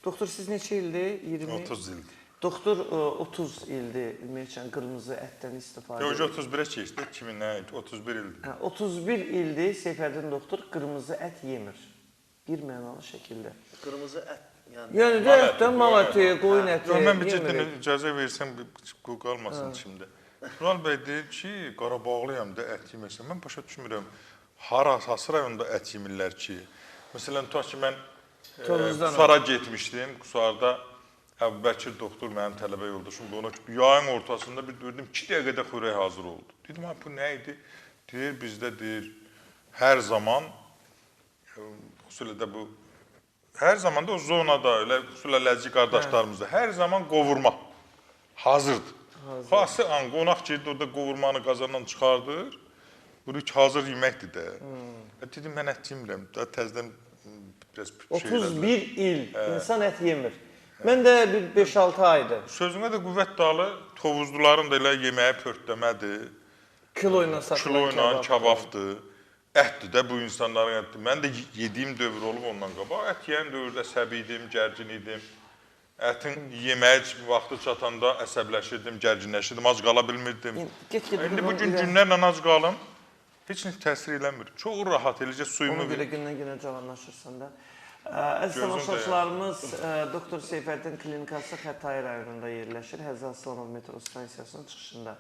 Doktor, siz neçə ildir? 20? 30 ildir. Doktor 30 ildir ümumiyyətlə qırmızı ətdən istifadə Yox, edir. 31-ə keçdi, 31 ildir. 31 ildir Seyfəddin doktor qırmızı ət yemir. Bir mənalı şəkildə. Qırmızı ət, Yəni də ətdən mal əti, qoyun əti Yox, mən bir yemirik. cidden icazə versəm, qalmasın şimdi. Tural bəy deyir ki, Qarabağlıyam da ət yeməsən. Mən başa düşmürəm, hansı rayonda ət yemirlər ki? Məsələn, tutaq ki, mən Qusara getmişdim. Qusarda Əbu Bəkir doktor, mənim tələbə yoldaşım, ona yayın ortasında bir gördüm, 2 dəqiqədə xörək hazır oldu. Dedim, bu nə idi? Deyir, bizdə deyir, hər zaman, xüsusilə də bu, hər zaman da o zonada, xüsusilə ləzgi qardaşlarımızda, hər zaman qovurma hazırdır. Xası an, qonaq girdi, orada qovurmanı qazandan çıxardır, bu hazır yeməkdir də. Dedim, mən ət yemirəm, daha təzdən biraz şey 31 il insan ət yemir. Mən də bir 5-6 aydır. Sözünə də qüvvət dalı, tovuzluların da elə yeməyi pörtləmədir. Kilo ilə satılan kababdır. Ətdir də bu insanların ətdir. Mən də yediyim dövr olub ondan qabaq. Ət yeyən dövrdə səbi idim, gərgin idim. Ətin yeməyi vaxtı çatanda əsəbləşirdim, gərginləşirdim, ac qala bilmirdim. İndi bu günlərlə ac qalım, heç nə təsir eləmir. Çox rahat, eləcə suyumu verir. Ona görə gündən-günə cavanlaşırsan da. Əziz tamaşaçılarımız, Doktor Seyfəddin klinikası Xətai rayonunda yerləşir, Həzrət Aslanov metro stansiyasının çıxışında.